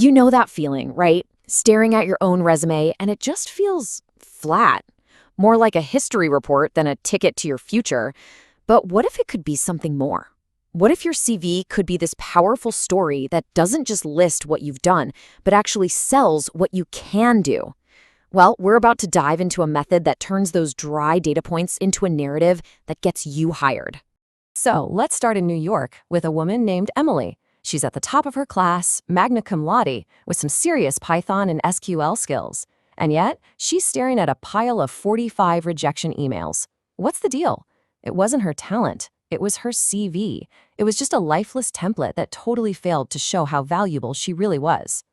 You know that feeling, right? Staring at your own resume and it just feels flat. More like a history report than a ticket to your future. But what if it could be something more? What if your CV could be this powerful story that doesn't just list what you've done, but actually sells what you can do? Well, we're about to dive into a method that turns those dry data points into a narrative that gets you hired. So let's start in New York with a woman named Emily. She's at the top of her class, magna cum laude, with some serious Python and SQL skills. And yet, she's staring at a pile of 45 rejection emails. What's the deal? It wasn't her talent. It was her CV. It was just a lifeless template that totally failed to show how valuable she really was.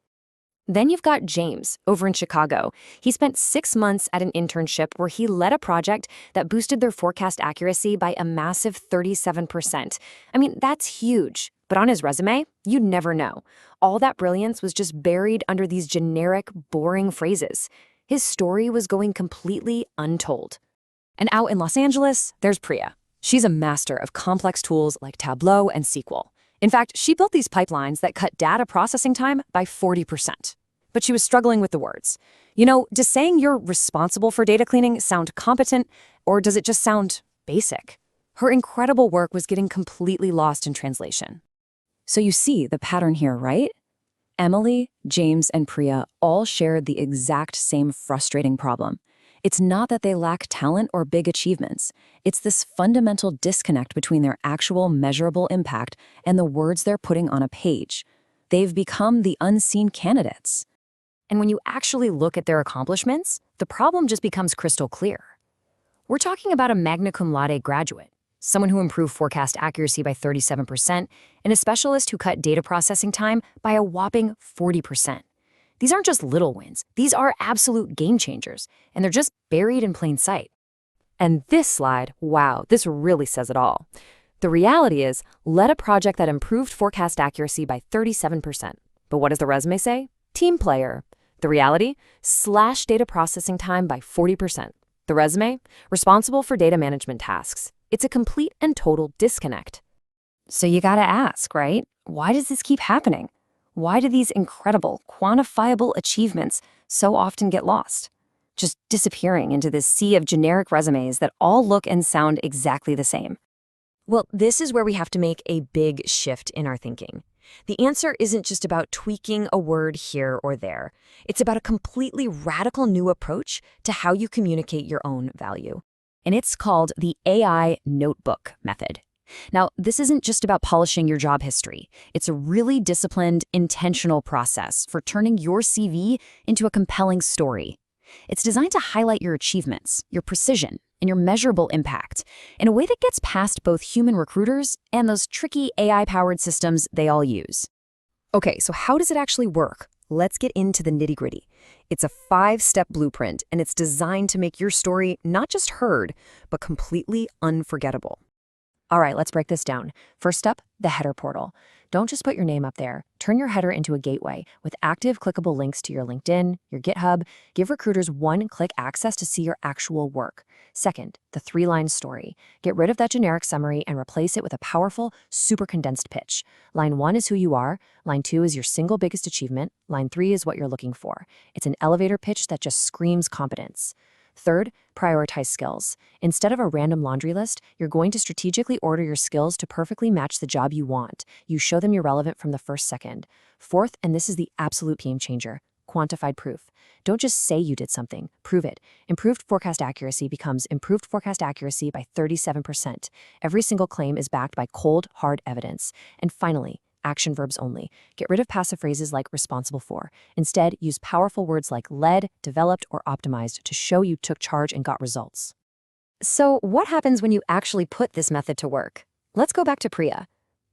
Then you've got James over in Chicago. He spent 6 months at an internship where he led a project that boosted their forecast accuracy by a massive 37%. I mean, that's huge. But on his resume, you'd never know. All that brilliance was just buried under these generic, boring phrases. His story was going completely untold. And out in Los Angeles, there's Priya. She's a master of complex tools like Tableau and SQL. In fact, she built these pipelines that cut data processing time by 40%. But she was struggling with the words. Does saying you're responsible for data cleaning sound competent, or does it just sound basic? Her incredible work was getting completely lost in translation. So you see the pattern here, right? Emily, James, and Priya all shared the exact same frustrating problem. It's not that they lack talent or big achievements. It's this fundamental disconnect between their actual measurable impact and the words they're putting on a page. They've become the unseen candidates. And when you actually look at their accomplishments, the problem just becomes crystal clear. We're talking about a magna cum laude graduate, someone who improved forecast accuracy by 37%, and a specialist who cut data processing time by a whopping 40%. These aren't just little wins. These are absolute game changers, and they're just buried in plain sight. And this slide, wow, this really says it all. The reality is, led a project that improved forecast accuracy by 37%. But what does the resume say? Team player. The reality? Slash data processing time by 40%. The resume? Responsible for data management tasks. It's a complete and total disconnect. So you gotta ask, right? Why does this keep happening? Why do these incredible, quantifiable achievements so often get lost? Just disappearing into this sea of generic resumes that all look and sound exactly the same. Well, this is where we have to make a big shift in our thinking. The answer isn't just about tweaking a word here or there. It's about a completely radical new approach to how you communicate your own value. And it's called the AI notebook method. Now, this isn't just about polishing your job history. It's a really disciplined, intentional process for turning your CV into a compelling story. It's designed to highlight your achievements, your precision, and your measurable impact in a way that gets past both human recruiters and those tricky AI-powered systems they all use. Okay, so how does it actually work? Let's get into the nitty-gritty. It's a 5-step blueprint, and it's designed to make your story not just heard, but completely unforgettable. All right, let's break this down. First up, the header portal. Don't just put your name up there. Turn your header into a gateway with active clickable links to your LinkedIn, your GitHub. Give recruiters one-click access to see your actual work. Second, the 3-line story. Get rid of that generic summary and replace it with a powerful, super condensed pitch. Line 1 is who you are. Line 2 is your single biggest achievement. Line 3 is what you're looking for. It's an elevator pitch that just screams competence. Third, prioritize skills. Instead of a random laundry list, you're going to strategically order your skills to perfectly match the job you want. You show them you're relevant from the first second. Fourth, and this is the absolute game changer, quantified proof. Don't just say you did something, prove it. Improved forecast accuracy becomes improved forecast accuracy by 37%. Every single claim is backed by cold, hard evidence. And finally, action verbs only. Get rid of passive phrases like responsible for. Instead, use powerful words like led, developed, or optimized to show you took charge and got results. So what happens when you actually put this method to work? Let's go back to Priya.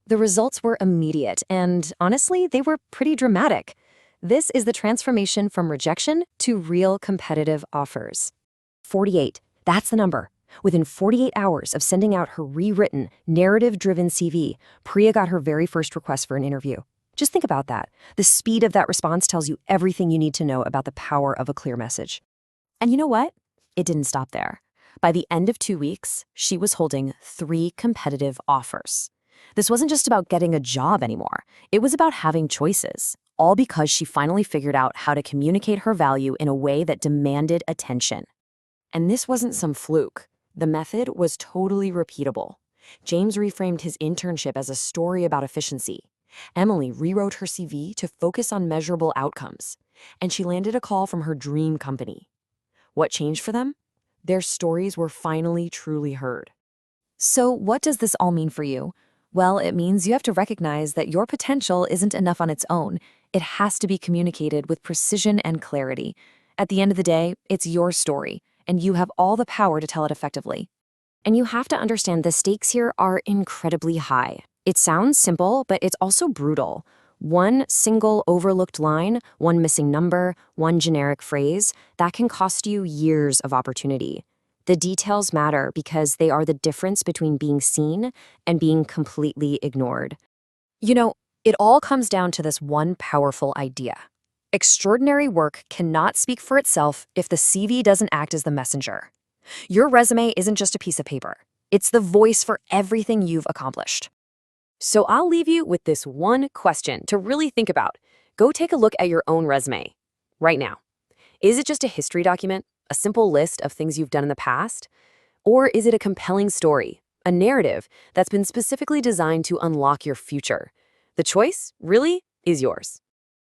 The results were immediate, and honestly, they were pretty dramatic. This is the transformation from rejection to real competitive offers. 48, that's the number. Within 48 hours of sending out her rewritten, narrative-driven CV, Priya got her very first request for an interview. Just think about that. The speed of that response tells you everything you need to know about the power of a clear message. And you know what? It didn't stop there. By the end of 2 weeks, she was holding 3 competitive offers. This wasn't just about getting a job anymore. It was about having choices, all because she finally figured out how to communicate her value in a way that demanded attention. And this wasn't some fluke. The method was totally repeatable. James reframed his internship as a story about efficiency. Emily rewrote her CV to focus on measurable outcomes. And she landed a call from her dream company. What changed for them? Their stories were finally truly heard. So, what does this all mean for you? Well, it means you have to recognize that your potential isn't enough on its own. It has to be communicated with precision and clarity. At the end of the day, it's your story, and you have all the power to tell it effectively. And you have to understand the stakes here are incredibly high. It sounds simple, but it's also brutal. One single overlooked line, one missing number, one generic phrase, that can cost you years of opportunity. The details matter because they are the difference between being seen and being completely ignored. You know, it all comes down to this one powerful idea. Extraordinary work cannot speak for itself if the CV doesn't act as the messenger. Your resume isn't just a piece of paper. It's the voice for everything you've accomplished. So I'll leave you with this one question to really think about. Go take a look at your own resume right now. Is it just a history document, a simple list of things you've done in the past? Or is it a compelling story, a narrative that's been specifically designed to unlock your future? The choice, really, is yours.